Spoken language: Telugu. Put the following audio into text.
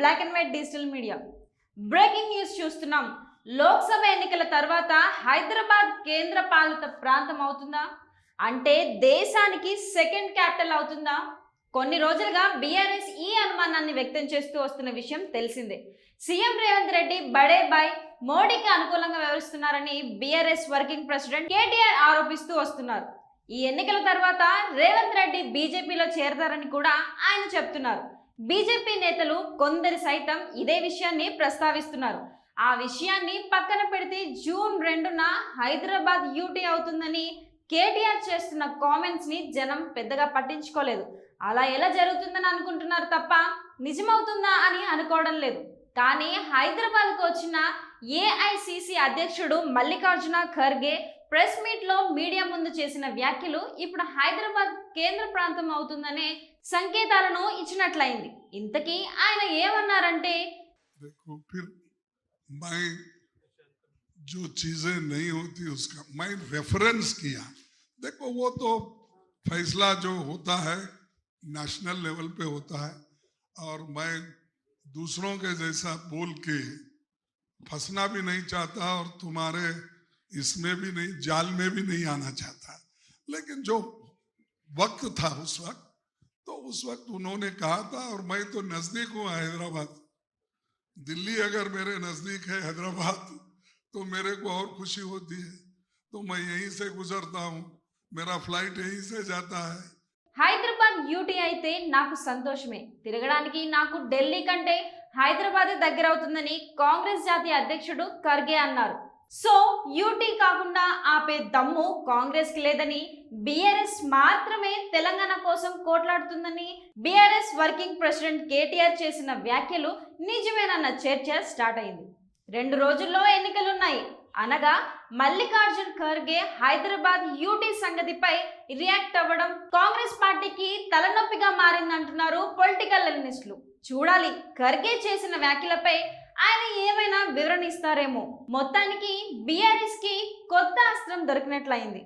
Black and white digital media breaking news చూస్తున్నాం. లోక్సభ ఎన్నికల తర్వాత హైదరాబాద్ కేంద్ర పాలిత ప్రాంతం అవుతుందా, అంటే దేశానికి సెకండ్ క్యాపిటల్ అవుతుందా? కొన్ని రోజులుగా బీఆర్ఎస్ ఈ అనుమానాన్ని వ్యక్తం చేస్తూ వస్తున్న విషయం తెలిసిందే. సీఎం రేవంత్ రెడ్డి బడే బాయ్ మోడీకి అనుకూలంగా వ్యవహరిస్తున్నారని బీఆర్ఎస్ వర్కింగ్ ప్రెసిడెంట్ కేటీఆర్ ఆరోపిస్తూ వస్తున్నారు. ఈ ఎన్నికల తర్వాత రేవంత్ రెడ్డి బీజేపీలో చేరతారని కూడా ఆయన చెప్తున్నారు. బీజేపీ నేతలు కొందరు సైతం ఇదే విషయాన్ని ప్రస్తావిస్తున్నారు. ఆ విషయాన్ని పక్కన పెడితే జూన్ 2న హైదరాబాద్ యూటీ అవుతుందని కేటీఆర్ చేస్తున్న కామెంట్స్ ని జనం పెద్దగా పట్టించుకోలేదు. అలా ఎలా జరుగుతుందని అనుకుంటున్నారు తప్ప నిజమవుతుందా అని అనుకోవడం లేదు. కానీ హైదరాబాద్కు వచ్చిన ఏఐసిసి అధ్యక్షుడు మల్లికార్జున ఖర్గే ప్రెస్ మీట్ లో మీడియా ముందు చేసిన వ్యాఖ్యలు ఇప్పుడు హైదరాబాద్ కేంద్ర ప్రాంతం అవుతుందనే సంకేతాలను ఇచ్చినట్లయింది. ఇంతకీ ఆయన ఏమన్నారంటే, जो चीजें नहीं होती उसका मैं रेफरेंस किया। देखो वो तो फैसला जो होता है नेशनल लेवल पे होता है और मैं दूसरों के जैसा बोल के फंसना भी नहीं चाहता और तुम्हारे इसमें भी नहीं, जाल में भी नहीं आना चाहता। लेकिन जो वक्त था उस वक्त उन्होंने कहा था, और मैं तो नजदीक हूँ हैदराबाद, दिल्ली अगर मेरे नजदीक है हैदराबाद तो मेरे को और खुशी होती है। तो मैं यहीं से गुजरता हूँ, मेरा फ्लाइट यहीं से जाता है। హైదరాబాద్ యూటీ అయితే నాకు సంతోషమే, తిరగడానికి నాకు ఢిల్లీ కంటే హైదరాబాద్ దగ్గర అవుతుందని కాంగ్రెస్ జాతీయ అధ్యక్షుడు ఖర్గే అన్నారు. సో యూటీ కాకుండా ఆపే దమ్ము కాంగ్రెస్ కి లేదని, బీఆర్ఎస్ మాత్రమే తెలంగాణ కోసం కోట్లాడుతుందని బీఆర్ఎస్ వర్కింగ్ ప్రెసిడెంట్ కేటీఆర్ చేసిన వ్యాఖ్యలు నిజమేనన్న చర్చ స్టార్ట్ అయింది. 2 రోజుల్లో ఎన్నికలున్నాయి అనగా మల్లికార్జున్ ఖర్గే హైదరాబాద్ యూటీ సంగతిపై రియాక్ట్ అవ్వడం కాంగ్రెస్ పార్టీకి తలనొప్పిగా మారిందంటున్నారు పొలిటికల్ అనలిస్టులు. చూడాలి ఖర్గే చేసిన వ్యాఖ్యలపై ఆయన ఏమైనా వివరణ ఇస్తారేమో. మొత్తానికి బీఆర్ఎస్ కి కొత్త అస్త్రం దొరికినట్లయింది.